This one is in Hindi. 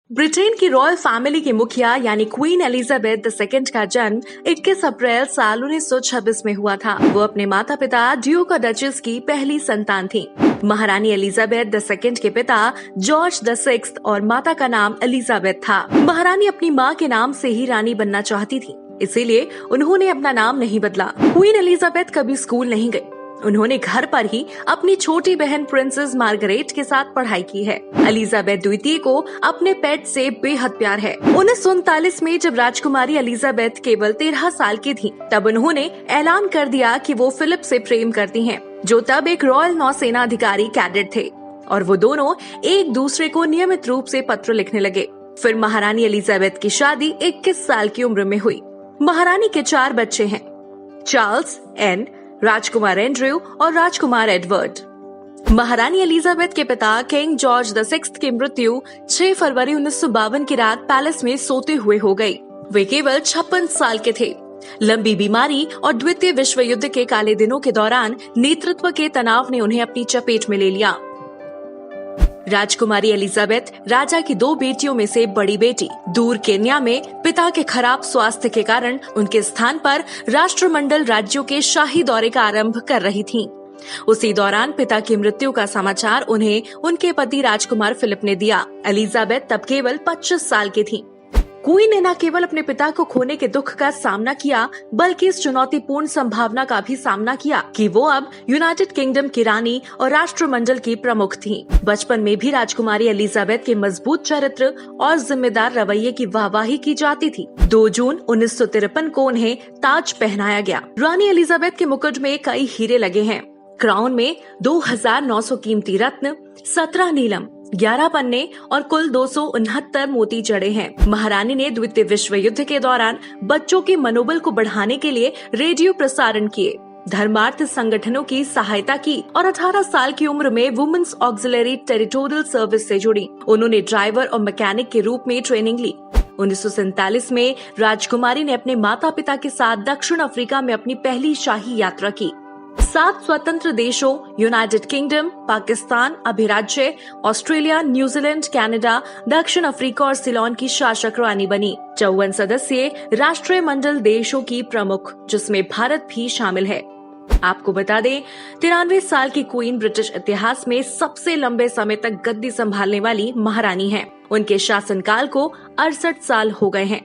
ब्रिटेन की रॉयल फैमिली की मुखिया यानी क्वीन एलिजाबेथ II का जन्म 21 अप्रैल साल 1926 में हुआ था। वो अपने माता पिता ड्यूक और डचेस की पहली संतान थी। महारानी एलिजाबेथ II के पिता जॉर्ज VI और माता का नाम एलिजाबेथ था। महारानी अपनी माँ के नाम से ही रानी बनना चाहती थी, इसीलिए उन्होंने अपना नाम नहीं बदला। क्वीन एलिजाबेथ कभी स्कूल नहीं गई। उन्होंने घर पर ही अपनी छोटी बहन प्रिंसेस मार्गरेट के साथ पढ़ाई की है। एलिजाबेथ द्वितीय को अपने पेट से बेहद प्यार है। 1939 में जब राजकुमारी एलिजाबेथ केवल 13 साल की थी, तब उन्होंने ऐलान कर दिया कि वो फिलिप से प्रेम करती हैं, जो तब एक रॉयल नौसेना अधिकारी कैडेट थे, और वो दोनों एक दूसरे को नियमित रूप से पत्र लिखने लगे। फिर महारानी एलिजाबेथ की शादी 21 साल की उम्र में हुई। महारानी के 4 बच्चे हैं, चार्ल्स, एन, राजकुमार एंड्रयू और राजकुमार एडवर्ड। महारानी एलिजाबेथ के पिता किंग जॉर्ज VI की मृत्यु 6 फरवरी 1952 की रात पैलेस में सोते हुए हो गई। वे केवल 56 साल के थे। लंबी बीमारी और द्वितीय विश्व युद्ध के काले दिनों के दौरान नेतृत्व के तनाव ने उन्हें अपनी चपेट में ले लिया। राजकुमारी एलिजाबेथ राजा की 2 बेटियों में से बड़ी बेटी। दूर केन्या में पिता के खराब स्वास्थ्य के कारण उनके स्थान पर राष्ट्रमंडल राज्यों के शाही दौरे का आरंभ कर रही थीं। उसी दौरान पिता की मृत्यु का समाचार उन्हें उनके पति राजकुमार फिलिप ने दिया। एलिजाबेथ तब केवल 25 साल की थी। क्वीन ने न केवल अपने पिता को खोने के दुख का सामना किया, बल्कि इस चुनौतीपूर्ण संभावना का भी सामना किया कि वो अब यूनाइटेड किंगडम की रानी और राष्ट्रमंडल की प्रमुख थीं। बचपन में भी राजकुमारी एलिजाबेथ के मजबूत चरित्र और जिम्मेदार रवैये की वाहवाही की जाती थी। 2 जून 1953 को उन्हें ताज पहनाया गया। रानी एलिजाबेथ के मुकुट में कई हीरे लगे हैं। क्राउन में 2900 कीमती रत्न, 17 नीलम, 11 पन्ने और कुल 269 मोती जड़े हैं। महारानी ने द्वितीय विश्व युद्ध के दौरान बच्चों के मनोबल को बढ़ाने के लिए रेडियो प्रसारण किए, धर्मार्थ संगठनों की सहायता की और 18 साल की उम्र में वुमेन्स ऑक्सिलरी टेरिटोरियल सर्विस से जुड़ी। उन्होंने ड्राइवर और मैकेनिक के रूप में ट्रेनिंग ली। 1947 में राजकुमारी ने अपने माता पिता के साथ दक्षिण अफ्रीका में अपनी पहली शाही यात्रा की। 7 स्वतंत्र देशों यूनाइटेड किंगडम, पाकिस्तान, अभिराज्य, ऑस्ट्रेलिया, न्यूजीलैंड, कनाडा, दक्षिण अफ्रीका और सिलोन की शासक रानी बनी। 54 सदस्यीय राष्ट्रीय मंडल देशों की प्रमुख, जिसमें भारत भी शामिल है। आपको बता दें, 93 साल की क्वीन ब्रिटिश इतिहास में सबसे लंबे समय तक गद्दी संभालने वाली महारानी हैं। उनके शासनकाल को 68 साल हो गए हैं।